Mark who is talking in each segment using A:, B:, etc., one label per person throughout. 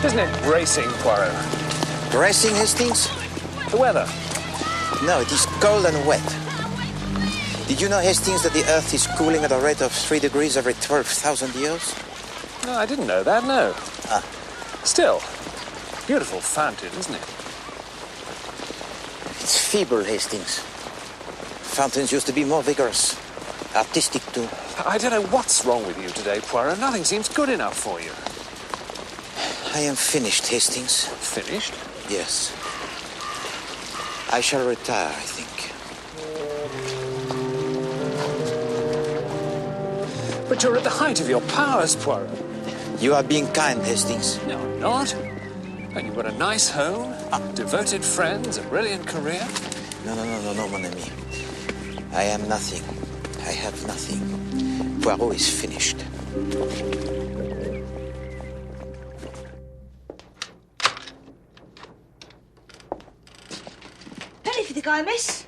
A: Isn't it bracing, Poirot?
B: Bracing, Hastings?
A: The weather.
B: No, it is cold and wet. Did you know, Hastings, that the Earth is cooling at a rate of 3 degrees every 12,000 years?
A: No, I didn't know that, no.
B: Ah.
A: Still, beautiful fountain, isn't it?
B: It's feeble, Hastings. Fountains used to be more vigorous. Artistic, too.
A: I don't know what's wrong with you today, Poirot. Nothing seems good enough for you.
B: I am finished, Hastings.
A: Finished?
B: Yes. I shall retire, I think.
A: But you're at the height of your powers, Poirot.
B: You are being kind, Hastings.
A: No, I'm not. And you've got a nice home, devoted friends, a brilliant career.
B: No, mon ami. I am nothing. I have nothing. Poirot is finished.
C: Penny for the guy, miss.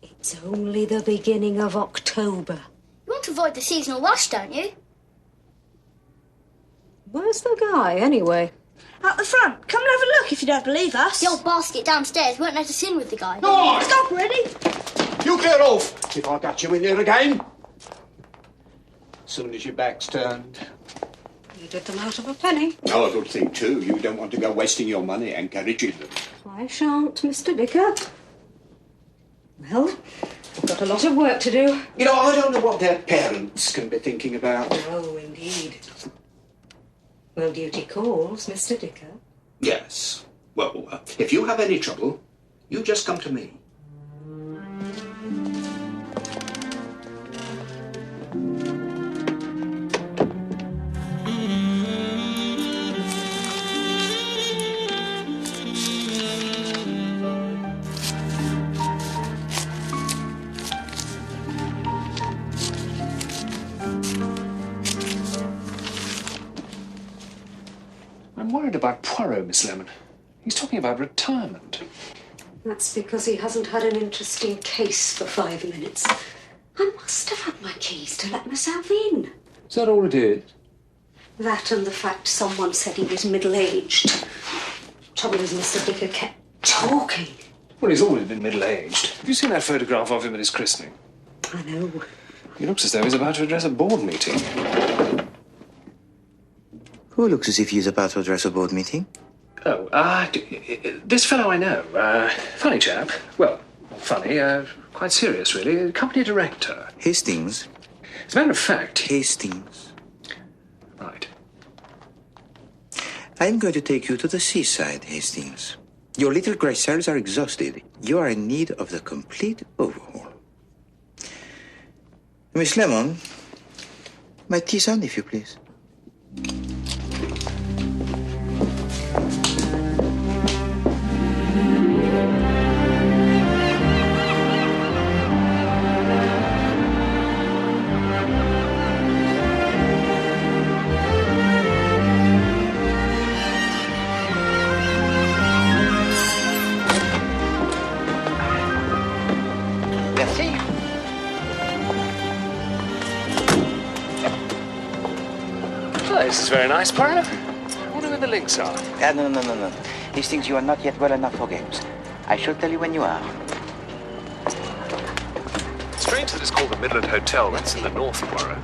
D: It's only the beginning of October.
E: You want to avoid the seasonal rush, don't you?
D: Where's the guy, anyway?
C: Out the front. Come and have a look if you don't believe us.
E: The old basket downstairs won't let us in with the guy.
F: No!
C: Stop, ready?
F: You clear off if I catch you in there again. As soon as your back's turned.
D: You did them out of a penny.
F: Oh, a good thing, too. You don't want to go wasting your money encouraging them.
D: I shan't, Mr. Dicker. Well, I've got a lot of work to do.
F: You know, I don't know what their parents can be thinking about.
D: Oh, indeed. Well, duty calls, Mr. Dicker.
F: Yes. Well, if you have any trouble, you just come to me.
A: I'm worried about Poirot, Miss Lemon. He's talking about retirement.
D: That's because he hasn't had an interesting case for 5 minutes. I must have had my keys to let myself in.
A: Is that all it is?
D: That and the fact someone said he was middle-aged. Trouble is, Mr. Dicker kept talking.
A: Well, he's always been middle-aged. Have you seen that photograph of him at his christening?
D: I know.
A: He looks as though he's about to address a board meeting.
B: Who looks as if he is about to address a board meeting?
A: Oh, this fellow I know. Funny chap. Well, not funny, quite serious, really. Company director.
B: Hastings.
A: As a matter of fact...
B: Hastings.
A: Right.
B: I'm going to take you to the seaside, Hastings. Your little grey cells are exhausted. You are in need of the complete overhaul. Miss Lemon, my tisane, if you please.
A: is very nice, Poirot. I wonder where the links are.
B: No. These things, you are not yet well enough for games. I shall tell you when you are.
A: Strange that it's called the Midland Hotel. That's in the north, Poirot.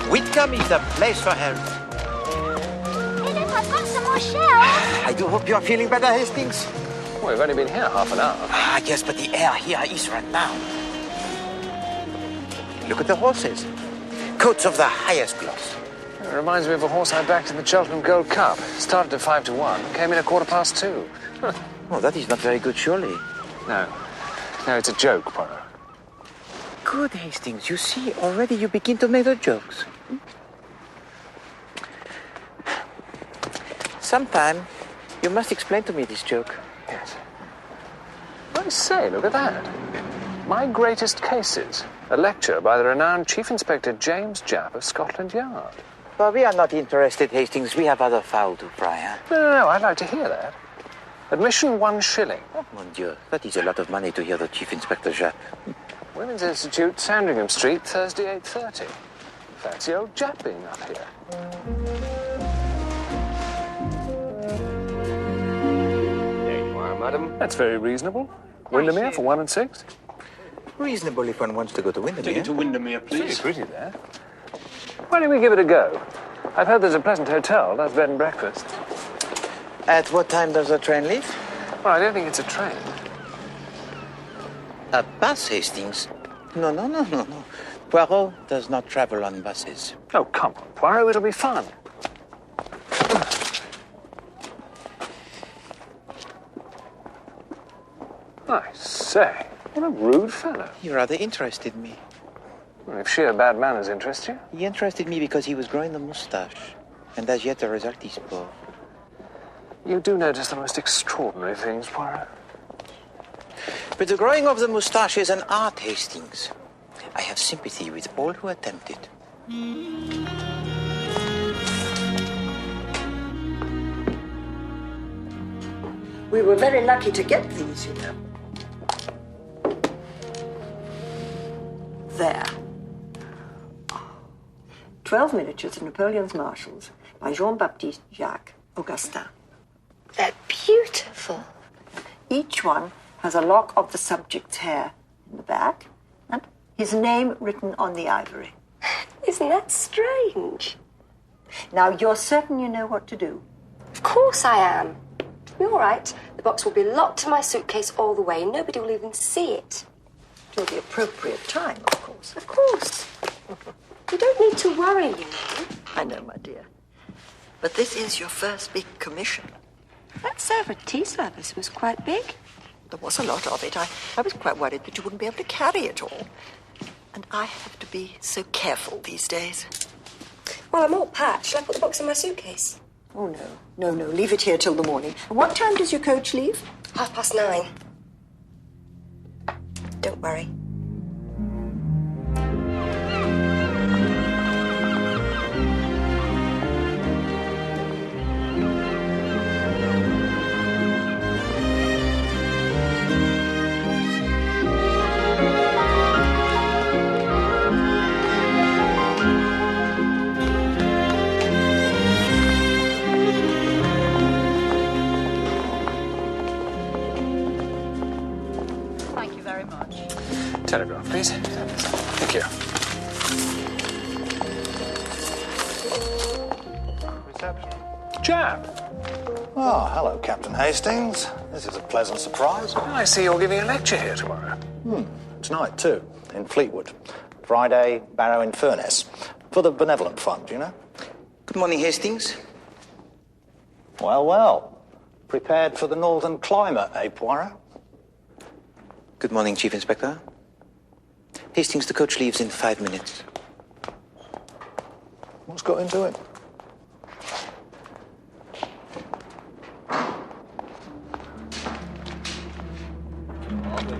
B: Whitcomb is the place for her.
E: Hey, look, I've got some more shells.
B: I do hope you are feeling better, Hastings.
A: Well, we've only been here half an hour.
B: Yes, but the air here is right now. Look at the horses. Coats of the highest gloss.
A: It reminds me of a horse I backed in the Cheltenham Gold Cup. Started at 5-1, came in at 2:15.
B: Oh, that is not very good, surely.
A: No, it's a joke, Poirot.
B: Good, Hastings. You see, already you begin to make the jokes. Sometime, you must explain to me this joke.
A: Yes. I say, look at that. My Greatest Cases. A lecture by the renowned Chief Inspector James Japp of Scotland Yard.
B: Well, we are not interested, Hastings. We have other fowl to fry, huh?
A: No, I'd like to hear that. Admission 1 shilling.
B: Oh, mon Dieu. That is a lot of money to hear the Chief Inspector Japp.
A: Women's Institute, Sandringham Street, Thursday, 8:30. Fancy old Japp being up here.
F: There you are, madam.
A: That's very reasonable. Windermere for 1 and 6.
B: Reasonable if one wants to go to
F: Take
B: Windermere.
F: it to Windermere,
A: Pretty
F: please.
A: pretty there. Why don't we give it a go? I've heard there's a pleasant hotel. That's bed and breakfast.
B: At what time does the train leave?
A: Well, I don't think it's a train.
B: A bus, Hastings? No. Poirot does not travel on buses.
A: Oh, come on, Poirot. It'll be fun. I say, what a rude fellow.
B: He rather interested me.
A: Well, if sheer bad manners interest you.
B: He interested me because he was growing the moustache. And as yet the result is poor.
A: You do notice the most extraordinary things, Poirot.
B: But the growing of the moustache is an art, Hastings. I have sympathy with all who attempt it.
G: We were very lucky to get these, you know. There. 12 miniatures of Napoleon's marshals by Jean-Baptiste Jacques Augustin.
D: They're beautiful.
G: Each one has a lock of the subject's hair in the back and his name written on the ivory.
D: Isn't that strange?
G: Now, you're certain you know what to do?
D: Of course I am. You're all right. The box will be locked in my suitcase all the way. Nobody will even see it.
G: Till the appropriate time, of course.
D: Of course. You don't need to worry, you know.
G: I know, my dear. But this is your first big commission.
D: That server tea service was quite big.
G: There was a lot of it. I was quite worried that you wouldn't be able to carry it all. And I have to be so careful these days.
D: Well, I'm all packed. Shall I put the box in my suitcase?
G: Oh, no. No. Leave it here till the morning. What time does your coach leave?
D: 9:30. Don't worry.
H: Thank you very much.
A: Telegraph, please. Thank you.
I: Reception.
A: Jap,
I: Oh, hello, Captain Hastings. This is a pleasant surprise.
A: I see you're giving a lecture here tomorrow.
I: Tonight, too, in Fleetwood. Friday, Barrow in Furness. For the Benevolent Fund, you know?
B: Good morning, Hastings.
I: Well. Prepared for the northern climate, eh, Poirot?
B: Good morning, Chief Inspector. Hastings, the coach leaves in 5 minutes.
I: What's got into it?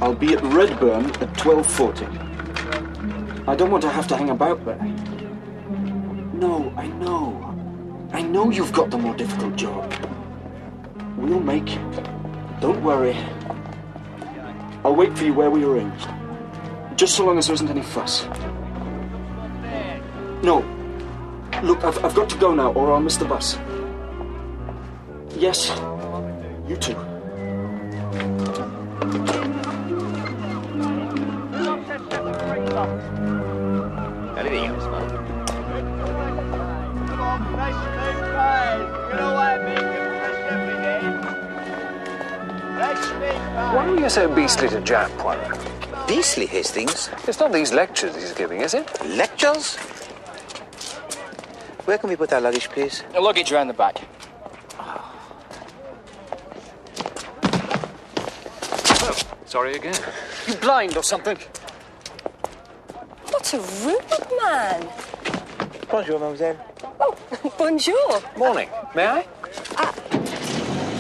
F: I'll be at Redburn at 12:40. I don't want to have to hang about there. No, I know. I know you've got the more difficult job. We'll make it. Don't worry. I'll wait for you where we arranged. Just so long as there isn't any fuss. No. Look, I've got to go now, or I'll miss the bus. Yes. You too.
A: Why are you so beastly to Jack, Poirot?
B: Beastly, Hastings.
A: It's not these lectures he's giving, is it?
B: Lectures? Where can we put our luggage, please?
J: The luggage around the back.
A: Oh, sorry again.
J: You blind or something?
K: What a rude man.
B: Bonjour, mademoiselle.
K: Oh, bonjour.
A: Morning. May I?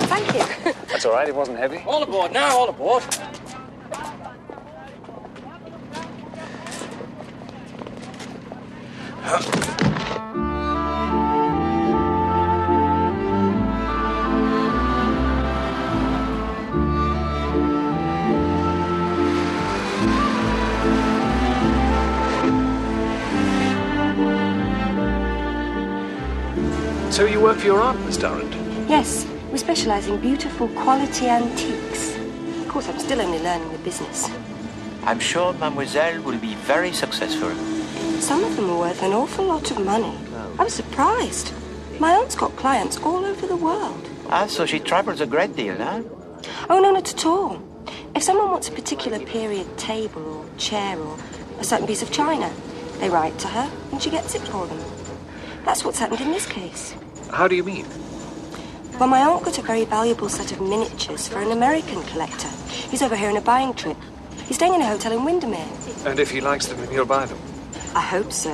K: Thank you.
A: That's all right, it wasn't heavy.
J: All aboard now, all aboard.
A: So you work for your aunt, Miss Durrant?
K: Yes, we specialise in beautiful quality antiques. Of course, I'm still only learning the business.
B: I'm sure mademoiselle will be very successful.
K: Some of them are worth an awful lot of money. I was surprised. My aunt's got clients all over the world.
B: Ah, so she travels a great deal, huh?
K: Oh, no, not at all. If someone wants a particular period table or chair or a certain piece of china, they write to her and she gets it for them. That's what's happened in this case.
A: How do you mean?
K: Well, my aunt got a very valuable set of miniatures for an American collector. He's over here on a buying trip. He's staying in a hotel in Windermere.
A: And if he likes them, he'll buy them?
K: I hope so.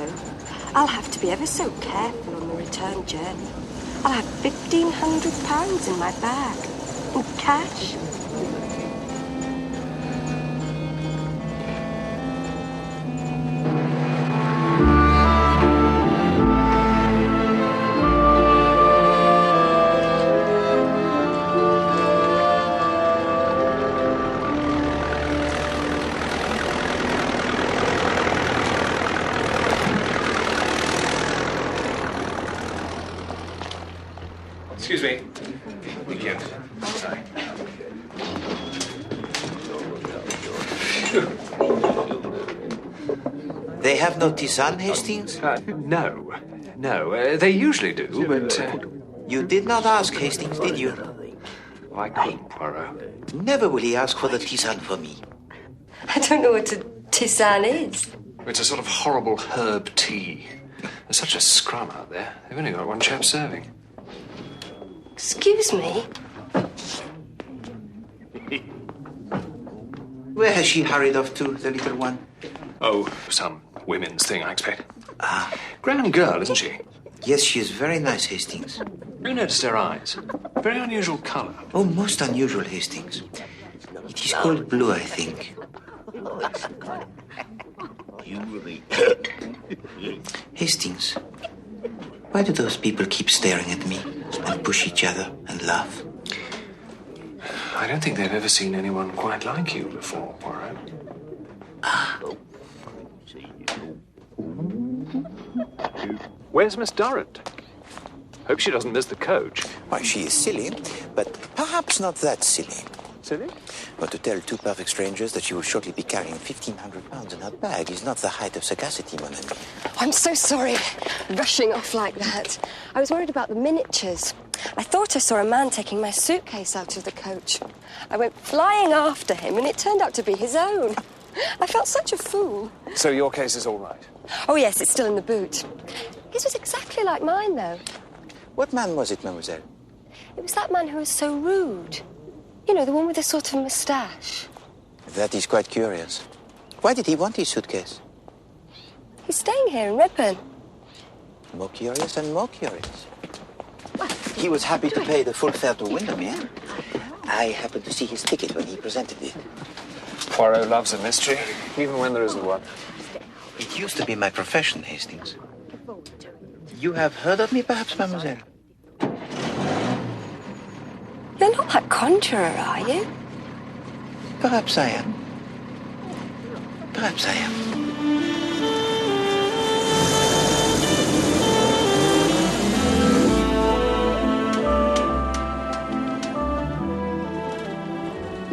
K: I'll have to be ever so careful on the return journey. I'll have £1,500 in my bag. In cash.
A: Excuse me. Thank you. Sorry.
B: They have no tisane, Hastings?
A: No. No. They usually do, but...
B: You did not ask, Hastings, did you?
A: I couldn't, Poirot.
B: Never will he ask for the tisane for me.
K: I don't know what a tisane is.
A: It's a sort of horrible herb tea. There's such a scrum out there. They've only got one chap serving.
K: Excuse me?
B: Where has she hurried off to, the little one?
A: Oh, some women's thing, I expect. Grand girl, isn't she?
B: Yes, she is very nice, Hastings.
A: You noticed her eyes? Very unusual colour.
B: Oh, most unusual, Hastings. It is called blue, I think. Hastings, why do those people keep staring at me and push each other and laugh?
A: I don't think they've ever seen anyone quite like you before, Poirot. Where's Miss Durrant? Hope she doesn't miss the coach.
B: Why, she is silly, but perhaps not that silly.
A: Silly?
B: But to tell two perfect strangers that she will shortly be carrying £1,500 in her bag is not the height of sagacity, mon ami.
K: I'm so sorry, rushing off like that. I was worried about the miniatures. I thought I saw a man taking my suitcase out of the coach. I went flying after him, and it turned out to be his own. I felt such a fool.
A: So your case is all right?
K: Oh, yes, it's still in the boot. His was exactly like mine, though.
B: What man was it, mademoiselle?
K: It was that man who was so rude. You know, the one with a sort of moustache.
B: That is quite curious. Why did he want his suitcase?
K: He's staying here in Redburn.
B: More curious and more curious. He was happy to pay the full fare to Windermere. I happened to see his ticket when he presented it.
A: Poirot loves a mystery, even when there isn't one.
B: It used to be my profession, Hastings. You have heard of me, perhaps, mademoiselle?
K: You're not that conjurer, are you?
B: Perhaps I am. Perhaps I am.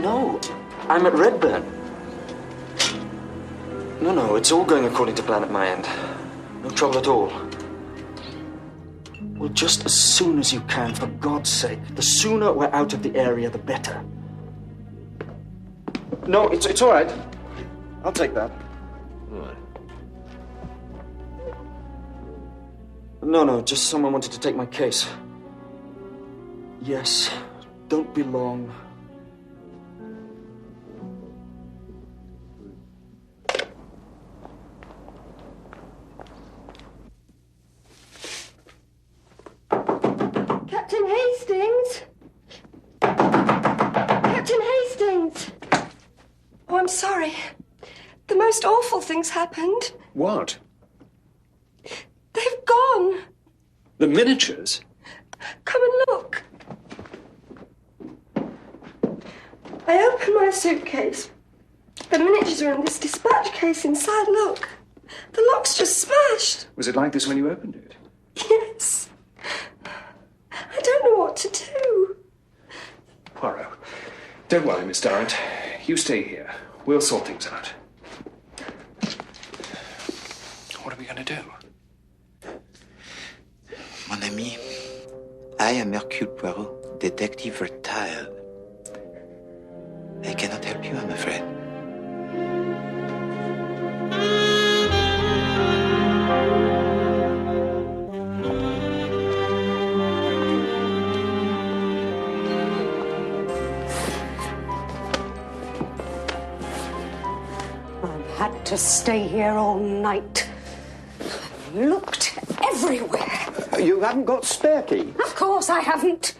F: No, I'm at Redburn. No, it's all going according to plan at my end. No trouble at all. Well, just as soon as you can, for God's sake. The sooner we're out of the area, the better. No, it's all right. I'll take that.
A: All right.
F: No, just someone wanted to take my case. Yes, don't be long.
K: Captain Hastings? Captain Hastings! Oh, I'm sorry. The most awful thing's happened.
A: What?
K: They've gone.
A: The miniatures?
K: Come and look. I opened my suitcase. The miniatures are in this dispatch case inside. Look. The lock's just smashed.
A: Was it like this when you opened it?
K: Yes. I don't know what to do.
A: Poirot, don't worry, Miss Durrant. You stay here. We'll sort things out. What are we going to do?
B: Mon ami, I am Hercule Poirot, detective retired. I cannot help you, I'm afraid.
D: I've had to stay here all night. I've looked everywhere.
L: You haven't got spare key?
D: Of course I haven't.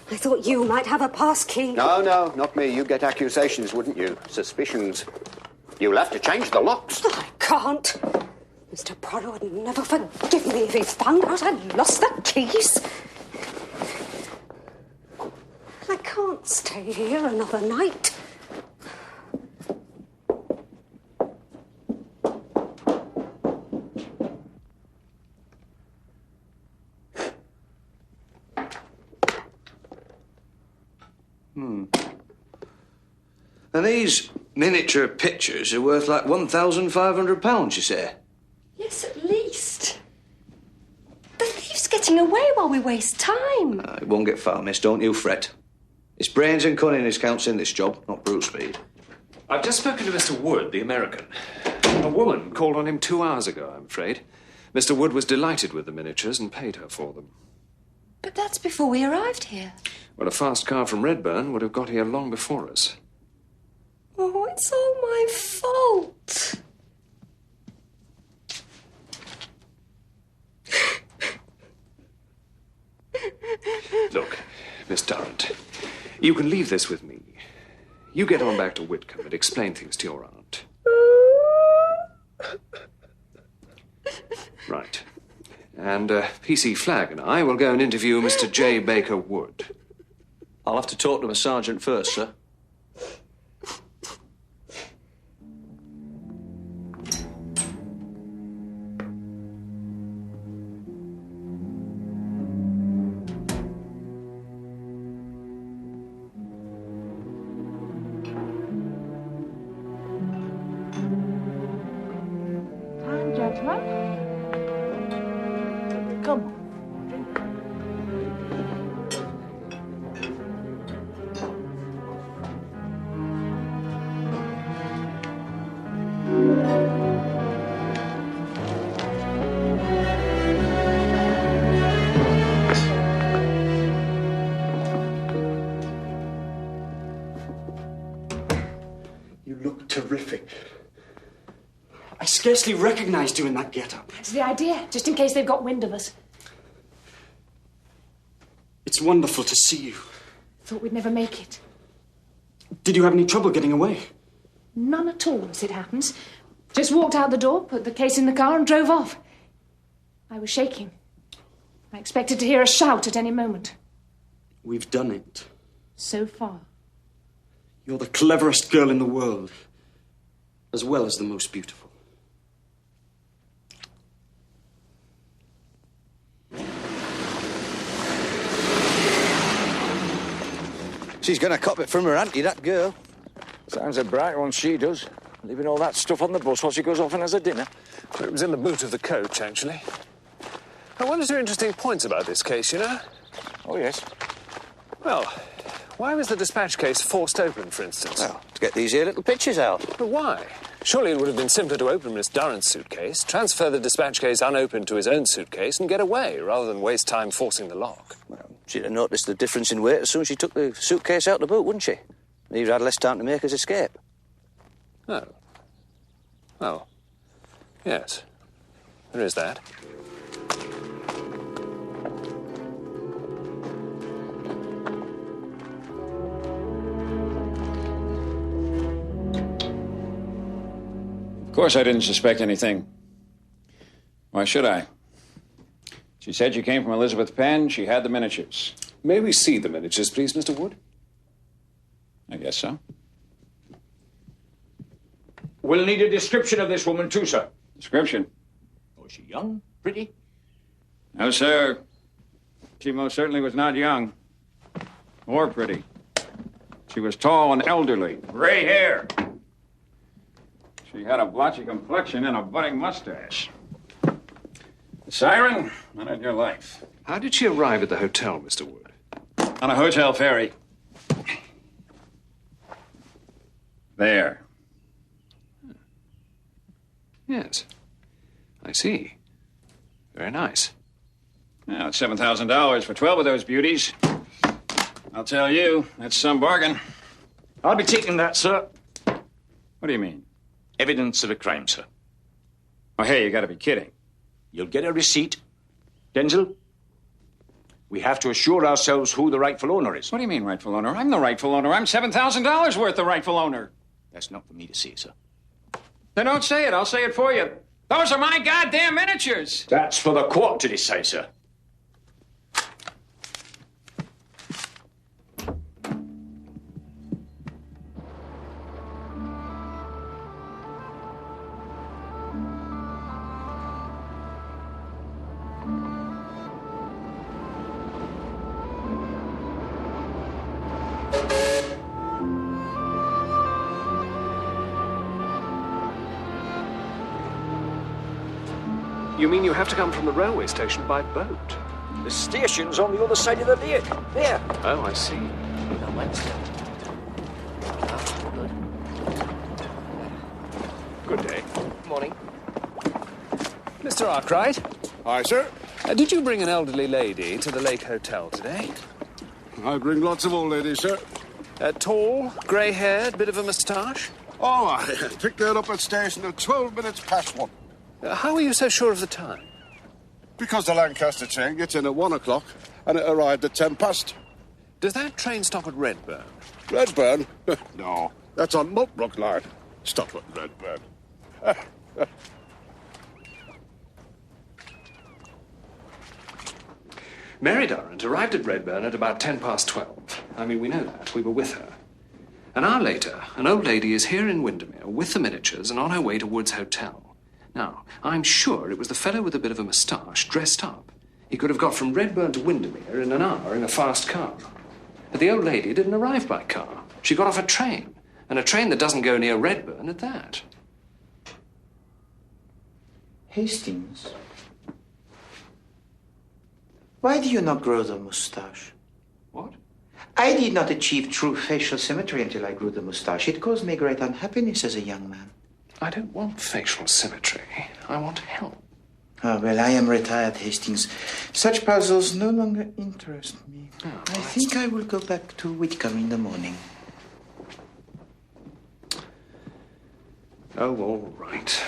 D: I thought you might have a pass key.
L: No, not me. You'd get accusations, wouldn't you? Suspicions. You'll have to change the locks.
D: I can't. Mr. Poirot would never forgive me if he found out I'd lost the keys. I can't stay here another night.
M: And these miniature pictures are worth like £1,500, you say?
K: Yes, at least. The thief's getting away while we waste time.
M: It won't get far, miss, don't you fret. It's brains and cunningness counts in this job, not brute speed.
A: I've just spoken to Mr. Wood, the American. A woman called on him 2 hours ago, I'm afraid. Mr. Wood was delighted with the miniatures and paid her for them.
K: But that's before we arrived here.
A: Well, a fast car from Redburn would have got here long before us.
K: Oh, it's all my fault.
A: Look, Miss Durrant, you can leave this with me. You get on back to Whitcomb and explain things to your aunt. Right. And PC Flagg and I will go and interview Mr. J. Baker Wood.
M: I'll have to talk to my sergeant first, sir.
H: Time, gentlemen. Come on.
F: You look terrific. I scarcely recognized you in that get-up.
H: That's the idea, just in case they've got wind of us.
F: It's wonderful to see you.
H: Thought we'd never make it.
F: Did you have any trouble getting away?
H: None at all, as it happens. Just walked out the door, put the case in the car and drove off. I was shaking. I expected to hear a shout at any moment.
F: We've done it.
H: So far.
F: You're the cleverest girl in the world. as well as the most beautiful.
M: She's going to cop it from her auntie, that girl.
N: Sounds a bright one, she does. Leaving all that stuff on the bus while she goes off and has a dinner.
A: Well, it was in the boot of the coach, actually. One or two interesting points about this case, you know?
N: Oh, yes.
A: Well, why was the dispatch case forced open, for instance?
M: Well, to get these here little pictures out.
A: But why? Surely it would have been simpler to open Miss Durrant's suitcase, transfer the dispatch case unopened to his own suitcase, and get away, rather than waste time forcing the lock.
M: Well, she'd have noticed the difference in weight as soon as she took the suitcase out the boot, wouldn't she? And he'd had less time to make his escape.
A: Oh. Well, yes. There is that.
N: Of course I didn't suspect anything. Why should I? She said she came from Elizabeth Penn. She had the miniatures.
A: May we see the miniatures, please, Mr. Wood?
N: I guess so.
O: We'll need a description of this woman, too, sir.
N: Description?
O: Was she young? Pretty?
N: No, sir. She most certainly was not young. Or pretty. She was tall and elderly.
O: Gray hair.
N: She had a blotchy complexion and a budding mustache. Siren, not in your life.
A: How did she arrive at the hotel, Mr. Wood?
N: On a hotel ferry. There.
A: Yes. I see. Very nice.
N: Now, it's $7,000 for 12 of those beauties. I'll tell you, that's some bargain.
O: I'll be taking that, sir.
N: What do you mean?
O: Evidence of a crime, sir.
N: Oh, hey, you gotta be kidding.
O: You'll get a receipt. Denzel, we have to assure ourselves who the rightful owner is.
N: What do you mean, rightful owner? I'm the rightful owner. I'm $7,000 worth the rightful owner.
O: That's not for me to say, sir.
N: Then don't say it. I'll say it for you. Those are my goddamn miniatures.
O: That's for the court to decide, sir.
A: You mean you have to come from the railway station by boat?
O: The station's on the other side of the lake. There.
A: Oh, I see. Good day.
J: Morning.
A: Mr. Arkwright?
P: Aye, sir?
A: Did you bring an elderly lady to the Lake Hotel today?
P: I bring lots of old ladies, sir.
A: Tall, grey-haired, bit of a moustache?
P: Oh, I picked her up at station at 12 minutes past 1.
A: How are you so sure of the time?
P: Because the Lancaster train gets in at 1 o'clock and it arrived at 10 past.
A: Does that train stop at Redburn?
P: Redburn? No, that's on Multbrook line. Stop at Redburn.
A: Mary Durrant arrived at Redburn at about 10 past 12. I mean, we know that. We were with her. An hour later, an old lady is here in Windermere with the miniatures and on her way to Wood's Hotel. Now, I'm sure it was the fellow with a bit of a moustache dressed up. He could have got from Redburn to Windermere in an hour in a fast car. But the old lady didn't arrive by car. She got off a train, and a train that doesn't go near Redburn at that.
B: Hastings, why do you not grow the moustache?
A: What?
B: I did not achieve true facial symmetry until I grew the moustache. It caused me great unhappiness as a young man.
A: I don't want facial symmetry. I want help.
B: Oh, well, I am retired, Hastings. Such puzzles no longer interest me.
A: Oh,
B: I think I will go back to Whitcomb in the morning.
A: Oh, all right.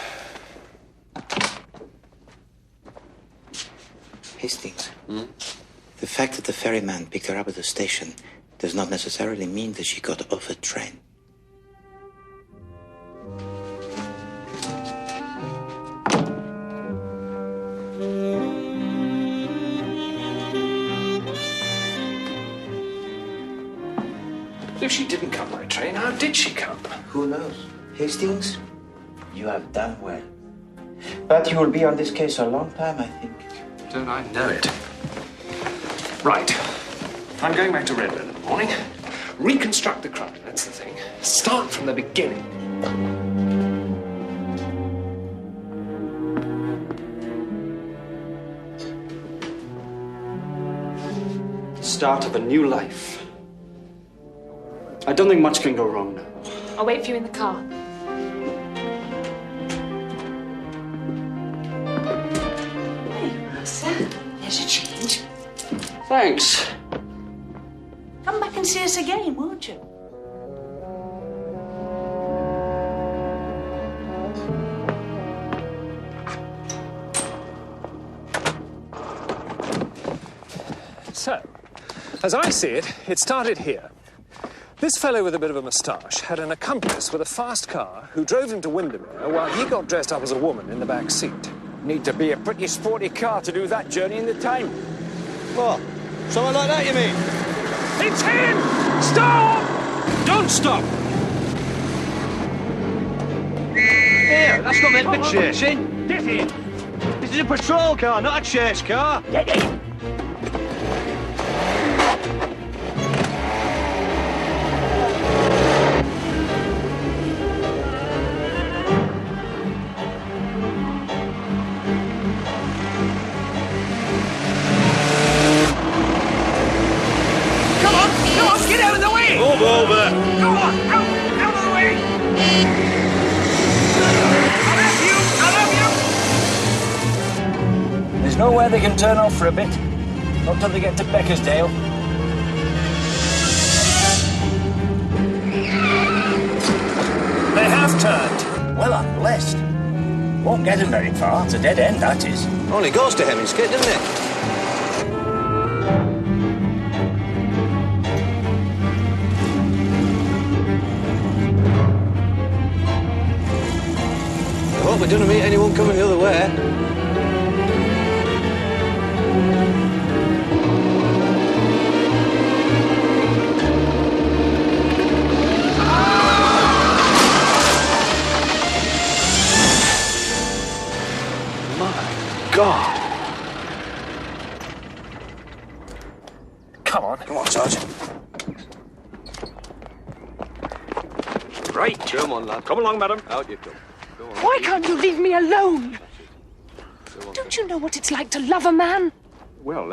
B: Hastings, the fact that the ferryman picked her up at the station does not necessarily mean that she got off a train.
A: If she didn't come by train, how did she come?
B: Who knows? Hastings, You have done well. But you will be on this case a long time, I think.
A: Don't I know it? Right. I'm going back to Redburn in the morning. Reconstruct the crime, that's the thing. Start from the beginning.
F: The start of a new life. I don't think much can go wrong now.
H: I'll wait for you in the car.
D: There's a change.
F: Thanks.
C: Come back and see us again, won't you?
A: So, as I see it, it started here. This fellow with a bit of a moustache had an accomplice with a fast car who drove him to Windermere while he got dressed up as a woman in the back seat.
O: Need to be a pretty sporty car to do that journey in the time.
M: What? Something like that, you mean?
A: It's him! Stop! Don't stop!
M: Here, that's not meant to be chasing.
A: Get in!
M: This is a patrol car, not a chase car.
O: Get in!
A: Get out of the way!
M: Move over.
A: Go on! Out of the way! I'll have you!
O: There's nowhere they can turn off for a bit. Not till they get to Beckersdale. They have turned. Well, I'm blessed. Won't get them very far. It's a dead end, that is.
M: Only goes to Hemmingskit, doesn't it? I hope we don't meet anyone coming the other way.
A: My God!
O: Come on, Sergeant.
J: Right. Come on, lad. Come along, madam. Out you come.
H: Why can't you leave me alone? Don't you know what it's like to love a man?
A: Well,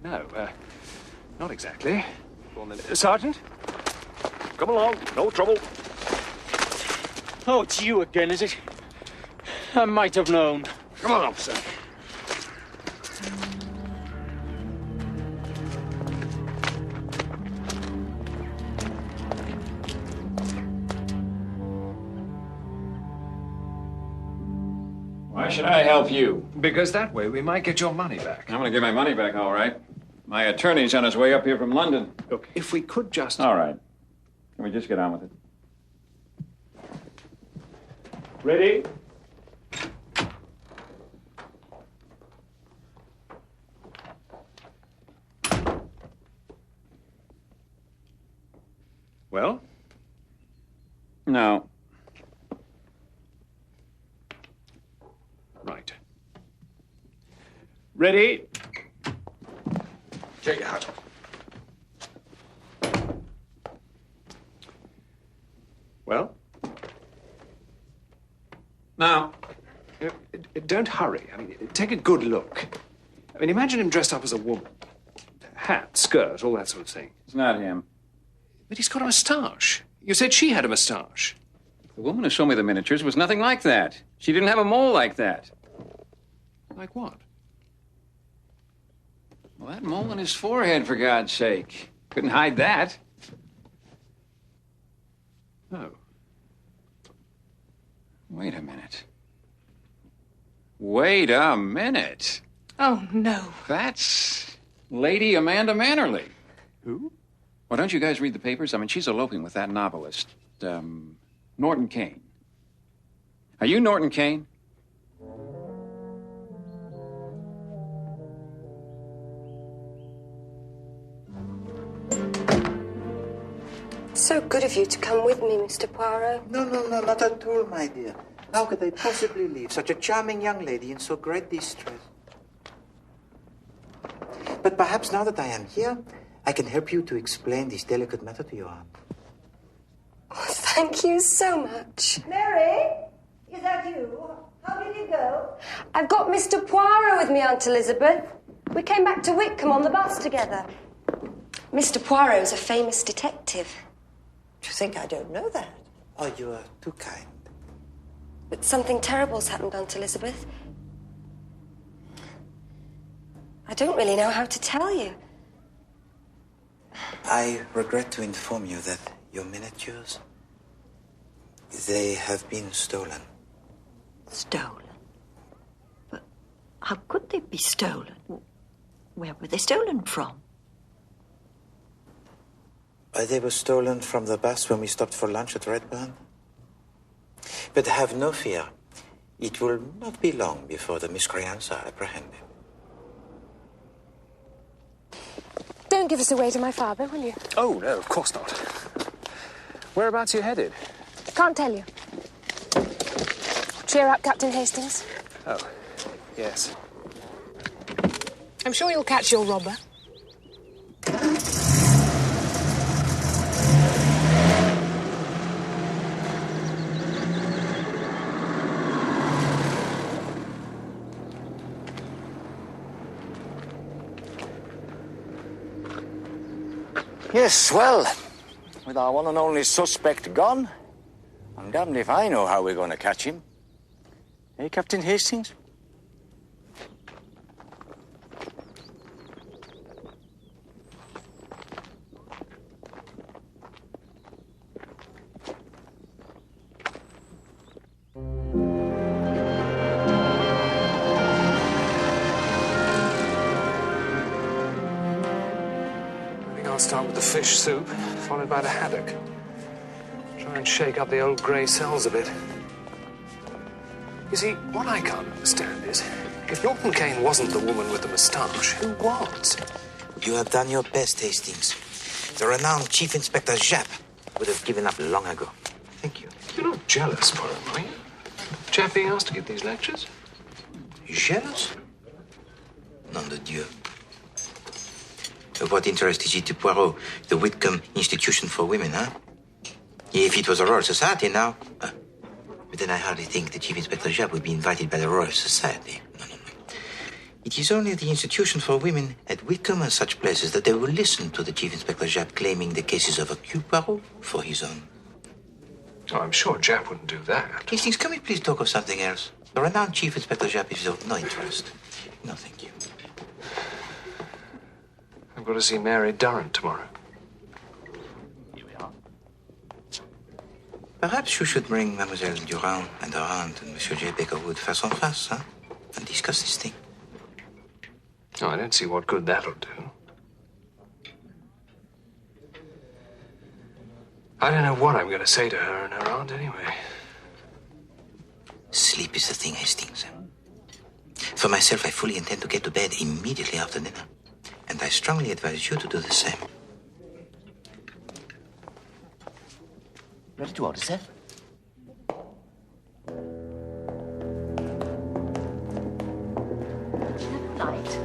A: no, not exactly. Sergeant?
J: Come along. No trouble.
F: Oh, it's you again, is it? I might have known.
J: Come on, officer.
N: Why should I help you?
A: Because that way we might get your money back.
N: I'm going to get my money back, all right. My attorney's on his way up here from London.
A: Look, if we could just...
N: All right. Can we just get on with it?
O: Ready?
A: Well?
N: No.
A: Right. Ready?
J: Take your hat off.
A: Well?
N: Now.
A: Don't hurry. I mean, take a good look. I mean, imagine him dressed up as a woman. Hat, skirt, all that sort of thing.
N: It's not him.
A: But he's got a moustache. You said she had a moustache.
N: The woman who showed me the miniatures was nothing like that. She didn't have a mole like that.
A: Like what?
N: Well, that mole on his forehead, for God's sake. Couldn't hide that.
A: No.
N: Wait a minute. Wait a minute.
H: Oh, no.
N: That's Lady Amanda Mannerly.
A: Who?
N: Well, don't you guys read the papers? I mean, she's eloping with that novelist, Norton Kane. Are you Norton Kane?
K: So good of you to come with me, Mr. Poirot.
B: No, not at all, my dear. How could they possibly leave such a charming young lady in so great distress? But perhaps now that I am here, I can help you to explain this delicate matter to your aunt.
K: Oh, thank you so much.
Q: Mary, is that you? How did you go?
K: I've got Mr. Poirot with me, Aunt Elizabeth. We came back to Whitcomb on the bus together. Mr. Poirot is a famous detective.
G: Do you think I don't know that?
B: Oh, you are too kind.
K: But something terrible's happened, Aunt Elizabeth. I don't really know how to tell you.
B: I regret to inform you that your miniatures, they have been stolen.
G: Stolen? But how could they be stolen? Where were they stolen from?
B: They were stolen from the bus when we stopped for lunch at Redburn. But have no fear. It will not be long before the miscreants are apprehended.
H: Don't give us away to my father, will you?
A: Oh, no, of course not. Whereabouts are you headed?
H: Can't tell you. Cheer up, Captain Hastings.
A: Oh, yes.
H: I'm sure you'll catch your robber.
I: Yes, well, with our one and only suspect gone, I'm damned if I know how we're going to catch him. Eh, Captain Hastings?
A: I'll start with the fish soup, followed by the haddock. Try and shake up the old grey cells a bit. You see, what I can't understand is, if Norton Kane wasn't the woman with the moustache, who was?
B: You have done your best, Hastings. The renowned Chief Inspector Japp would have given up long ago. Thank you.
A: You're not jealous, Poirot, are you? Japp being asked to give these lectures?
B: Jealous? Nom de Dieu. Of what interest is it to Poirot, the Whitcomb Institution for Women, huh? If it was a Royal Society now... But then I hardly think the Chief Inspector Japp would be invited by the Royal Society. No. It is only the Institution for Women at Whitcomb and such places that they will listen to the Chief Inspector Japp claiming the cases of accused Poirot for his own.
A: Oh, I'm sure Japp wouldn't do that.
B: Hastings, can we please talk of something else? The renowned Chief Inspector Japp is of no interest. No, thank you.
A: I've got to see Mary Durrant tomorrow.
B: Here we are. Perhaps you should bring Mademoiselle Durand and her aunt and Monsieur J. Bakerwood face en face, huh? And discuss this thing.
A: Oh, I don't see what good that'll do. I don't know what I'm going to say to her and her aunt anyway.
B: Sleep is the thing, Hastings. For myself, I fully intend to get to bed immediately after dinner. And I strongly advise you to do the same.
L: Ready to order, sir?
G: Light.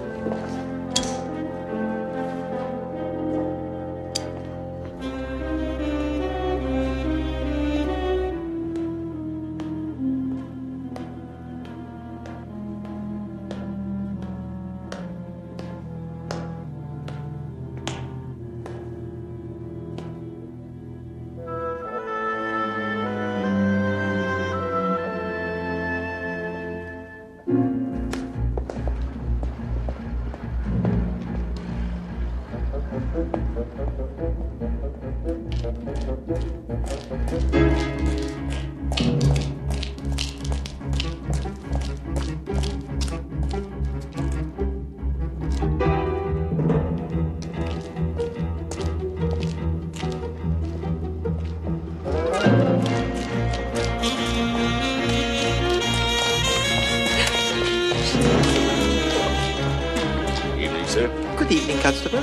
B: Good evening, Constable.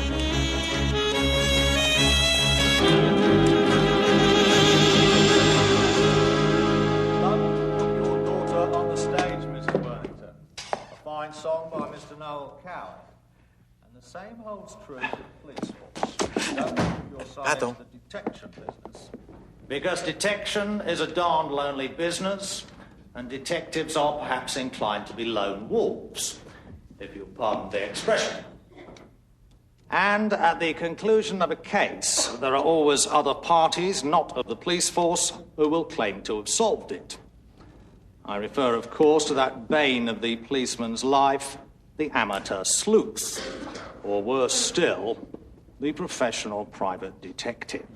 R: old coward. And the same holds true for the police force. Don't put your side into the detection business. Because detection is a darned lonely business, and detectives are perhaps inclined to be lone wolves, if you'll pardon the expression. And at the conclusion of a case, there are always other parties, not of the police force, who will claim to have solved it. I refer, of course, to that bane of the policeman's life, the amateur sleuth, or worse still, the professional private detective.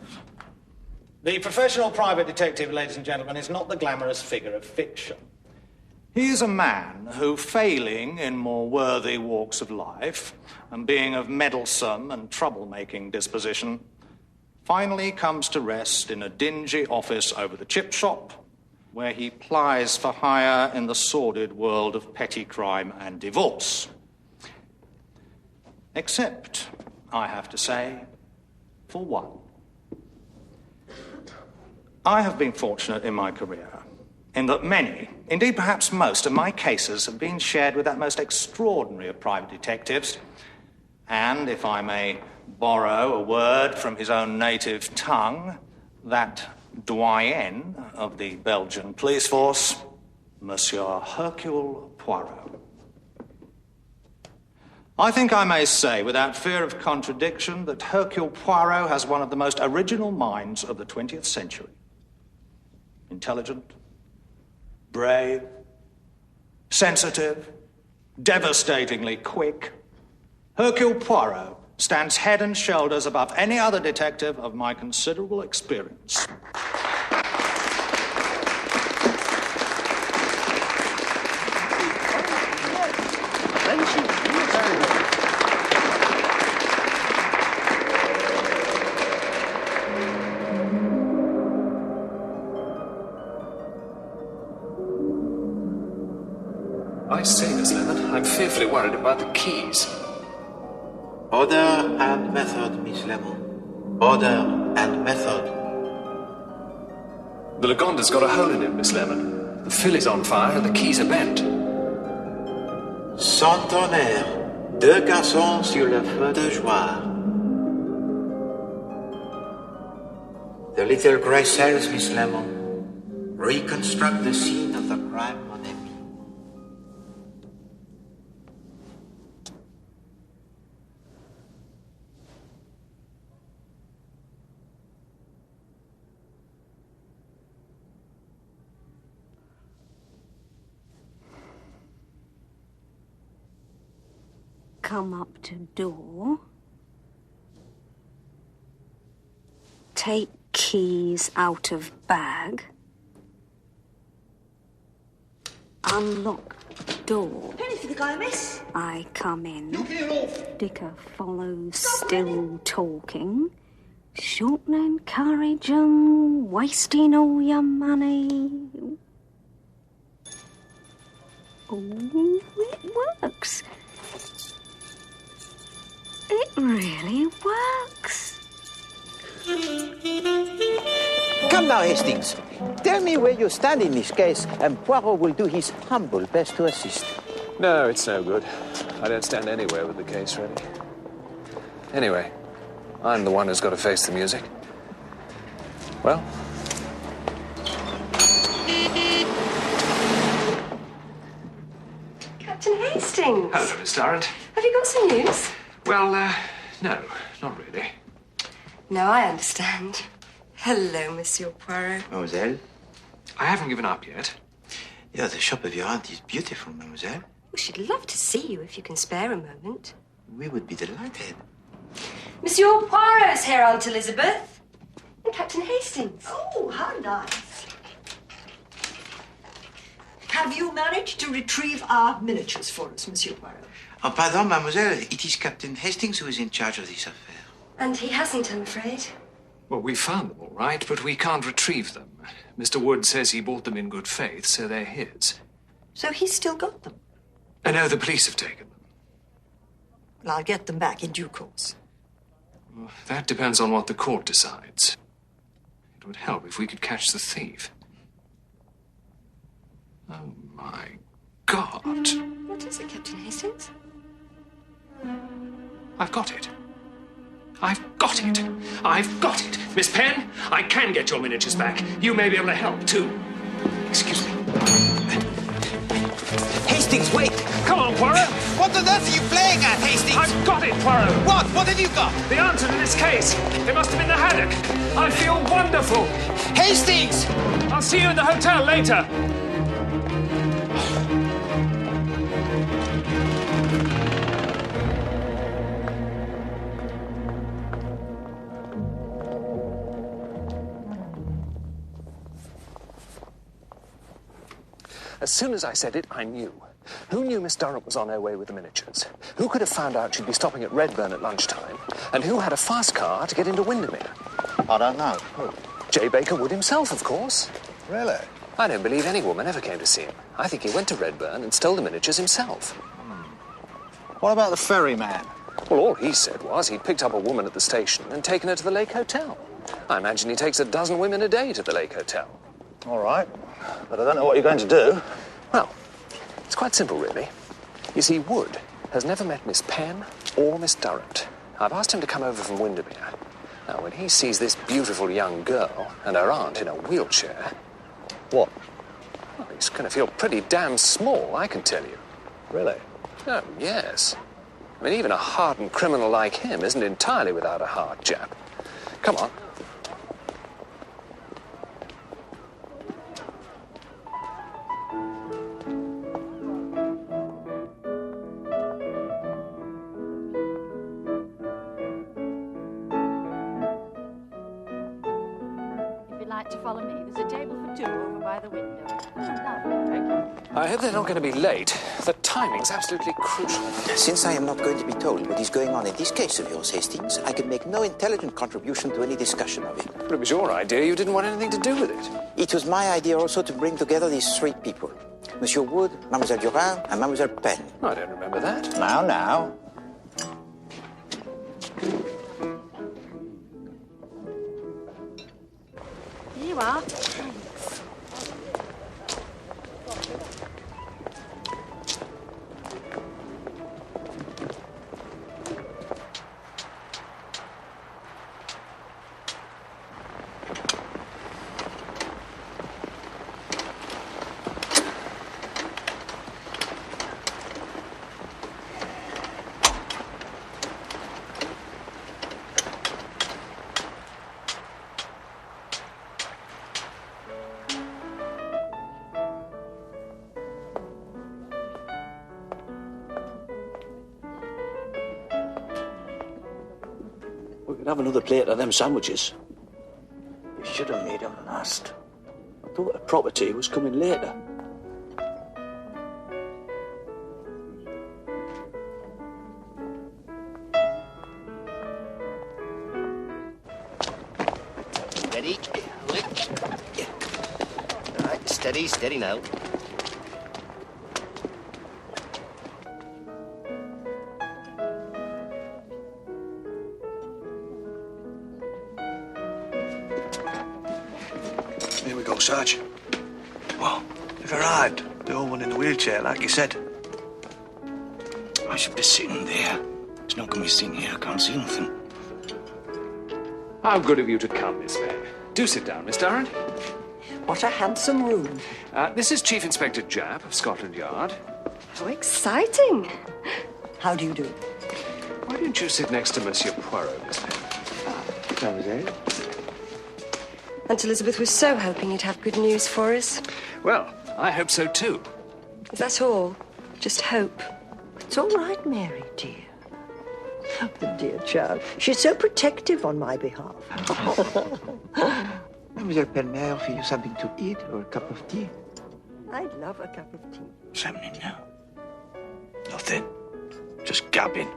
R: The professional private detective, ladies and gentlemen, is not the glamorous figure of fiction. He is a man who, failing in more worthy walks of life, and being of meddlesome and trouble-making disposition, finally comes to rest in a dingy office over the chip shop, where he plies for hire in the sordid world of petty crime and divorce. Except, I have to say, for one. I have been fortunate in my career in that many, indeed perhaps most, of my cases have been shared with that most extraordinary of private detectives, and, if I may borrow a word from his own native tongue, that doyen of the Belgian police force, Monsieur Hercule Poirot. I think I may say, without fear of contradiction, that Hercule Poirot has one of the most original minds of the 20th century. Intelligent, brave, sensitive, devastatingly quick, Hercule Poirot stands head and shoulders above any other detective of my considerable experience.
A: I say, Miss Lemon, I'm fearfully worried about the keys.
B: Order and method, Miss Lemon. Order and method.
A: The Lagonda's got a hole in it, Miss Lemon. The filly's on fire and the keys are bent.
B: Sans tonnerre, deux garçons sur le feu de joie. The little grey cells, Miss Lemon, reconstruct the scene of the crime, mon ami.
D: Come up to door. Take keys out of bag. Unlock door.
C: Anything to go, miss?
D: I come in.
C: You clear off.
D: Dicker follows, still talking. Shortening courage and wasting all your money. Oh, it works. It really works.
S: Come now, Hastings. Tell me where you stand in this case, and Poirot will do his humble best to assist.
A: No, it's no good. I don't stand anywhere with the case ready. Anyway, I'm the one who's got to face the music. Well?
K: Captain Hastings.
A: Hello, Miss Durrant.
K: Have you got some news?
A: Well, no, not really.
K: No, I understand. Hello, Monsieur Poirot.
B: Mademoiselle?
A: I haven't given up yet.
B: Yeah, the shop of your aunt is beautiful, mademoiselle.
K: Well, she'd love to see you if you can spare a moment.
B: We would be delighted.
K: Monsieur Poirot's here, Aunt Elizabeth. And Captain Hastings.
C: Oh, how nice. Have you managed to retrieve our miniatures for us, Monsieur Poirot?
B: Oh, pardon, mademoiselle. It is Captain Hastings who is in charge of this affair.
K: And he hasn't, I'm afraid.
A: Well, we found them all right, but we can't retrieve them. Mr. Wood says he bought them in good faith, so they're his.
C: So he's still got them?
A: I know the police have taken them.
C: Well, I'll get them back in due course.
A: Well, that depends on what the court decides. It would help if we could catch the thief. Oh, my God.
K: What is it, Captain Hastings?
A: I've got it. I've got it. I've got it. Miss Penn, I can get your miniatures back. You may be able to help, too. Excuse me.
S: Hastings, wait!
A: Come on, Poirot.
S: What on earth are you playing at, Hastings?
A: I've got it, Poirot.
S: What? What have you got?
A: The answer to this case. It must have been the haddock. I feel wonderful.
S: Hastings!
A: I'll see you in the hotel later. As soon as I said it, I knew. Who knew Miss Durrant was on her way with the miniatures? Who could have found out she'd be stopping at Redburn at lunchtime? And who had a fast car to get into Windermere?
I: I don't know. Who?
A: J. Baker Wood himself, of course.
I: Really?
A: I don't believe any woman ever came to see him. I think he went to Redburn and stole the miniatures himself.
I: What about the ferryman?
A: Well, all he said was he'd picked up a woman at the station and taken her to the Lake Hotel. I imagine he takes a dozen women a day to the Lake Hotel.
I: All right. But I don't know what you're going to do.
A: Well, it's quite simple, really. You see, Wood has never met Miss Penn or Miss Durrant. I've asked him to come over from Windermere. Now, when he sees this beautiful young girl and her aunt in a wheelchair...
I: What?
A: Well, he's going to feel pretty damn small, I can tell you.
I: Really?
A: Oh, yes. I mean, even a hardened criminal like him isn't entirely without a heart, Jap. Come on.
C: To follow me. There's a table for two over by the window. Oh, lovely.
A: Thank you. I hope they're not going to be late. The timing's absolutely crucial.
S: Since I am not going to be told what is going on in this case of yours, Hastings, I can make no intelligent contribution to any discussion of it.
A: But it was your idea. You didn't want anything to do with it.
S: It was my idea also to bring together these three people. Monsieur Wood, Mademoiselle Durand, and Mademoiselle Penn.
A: I don't remember that.
I: Now.
C: Here you are.
F: Have another plate of them sandwiches. You should have made them last. I thought the property was coming later.
L: Steady. All right, steady now.
M: Sarge. Well, they've arrived. The old one in the wheelchair, like you said.
O: I should be sitting there. It's not going to be sitting here. I can't see nothing.
A: How good of you to come, Miss Penn. Do sit down, Miss Durrant.
G: What a handsome room.
A: This is Chief Inspector Japp of Scotland Yard.
K: How exciting.
G: How do you do?
A: Why don't you sit next to Monsieur Poirot, Miss Penn?
M: Mademoiselle.
K: Aunt Elizabeth was so hoping you'd have good news for us.
A: Well, I hope so too.
K: Is that all? Just hope?
G: It's all right, Mary, dear. Oh, the dear child. She's so protective on my behalf.
S: Mademoiselle Penn, may I offer you something to eat or a cup of tea?
G: I'd love a cup of tea.
O: What's happening now?
M: Nothing. Just gabbing.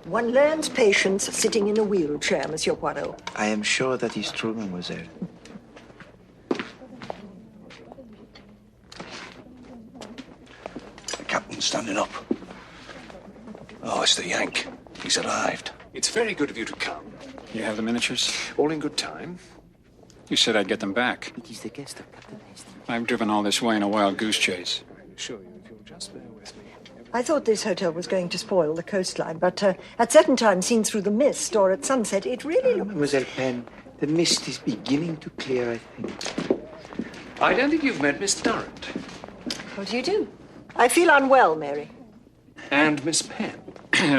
G: One learns patience sitting in a wheelchair, Monsieur Poirot.
S: I am sure that is true, mademoiselle.
M: standing up. Oh, it's the Yank. He's arrived.
A: It's very good of you to come.
N: You have the miniatures?
A: All in good time.
N: You said I'd get them back.
S: It is the guest of Captain Hastings.
N: I've driven all this way in a wild goose chase.
A: I assure you, if you'll just bear with me.
G: I thought this hotel was going to spoil the coastline, but at certain times, seen through the mist or at sunset, it really looked...
S: Mademoiselle Penn, the mist is beginning to clear, I think.
A: I don't think you've met Miss Durrant.
G: What do you do? I feel unwell, Mary.
A: And Miss Penn.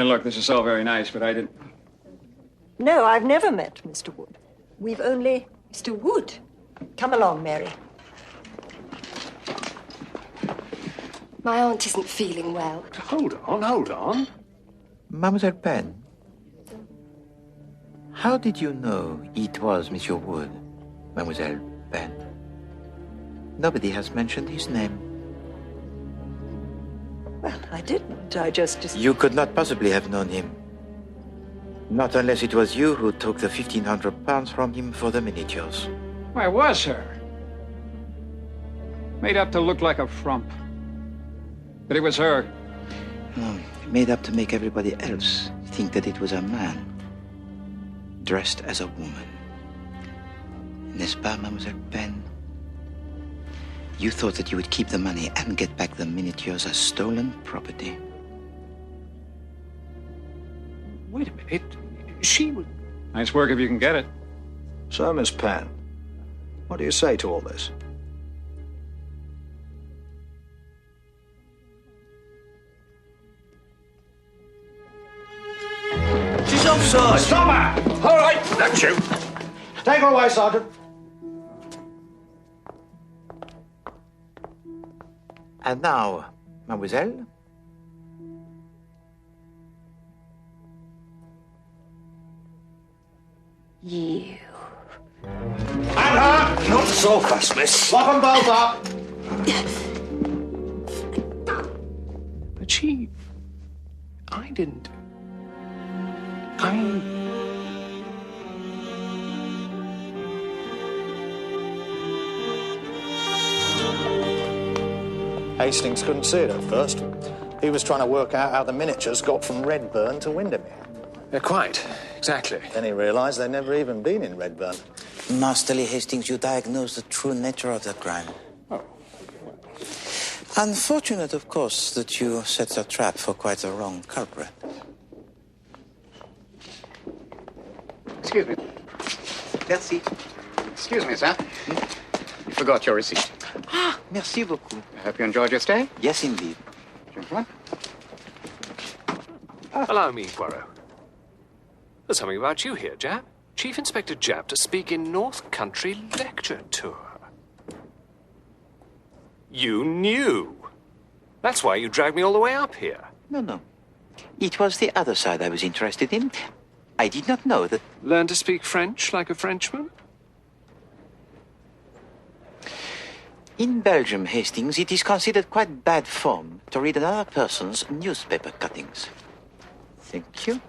N: Look, this is all very nice, but I didn't...
G: No, I've never met Mr. Wood. We've only...
D: Mr. Wood?
G: Come along, Mary.
K: My aunt isn't feeling well.
A: Hold on.
S: Mademoiselle Penn, how did you know it was Monsieur Wood, Mademoiselle Penn? Nobody has mentioned his name.
G: Well, I didn't. I just...
S: You could not possibly have known him. Not unless it was you who took the 1,500 pounds from him for the miniatures.
N: Why, it was her. Made up to look like a frump. But it was her.
S: Made up to make everybody else think that it was a man. Dressed as a woman. N'est-ce pas, Mademoiselle Penn? You thought that you would keep the money and get back the miniatures as stolen property.
A: Wait a minute. She would...
N: Nice work if you can get it.
J: So, Miss Penn, what do you say to all this?
P: She's offside.
J: Stop her! All right, that's you. Take her away, Sergeant.
S: And now, Mademoiselle?
K: You.
J: And her! Not so fast, miss. Lock them both up.
A: But she... I didn't...
R: Hastings couldn't see it at first. He was trying to work out how the miniatures got from Redburn to Windermere.
A: Quite. Exactly.
R: Then he realised they'd never even been in Redburn.
B: Masterly Hastings, you diagnosed the true nature of the crime. Oh. Unfortunate, of course, that you set a trap for quite a wrong culprit.
L: Excuse me.
S: Merci.
L: Excuse me, sir. You forgot your receipt.
S: Ah, merci beaucoup.
L: I hope you enjoyed your stay.
S: Yes, indeed.
L: Gentlemen.
A: Allow me, Poirot. There's something about you here, Jap. Chief Inspector Jap to speak in North Country lecture tour. You knew. That's why you dragged me all the way up here.
S: No. It was the other side I was interested in. I did not know that...
A: Learn to speak French like a Frenchman?
S: In Belgium, Hastings, it is considered quite bad form to read another person's newspaper cuttings. Thank you.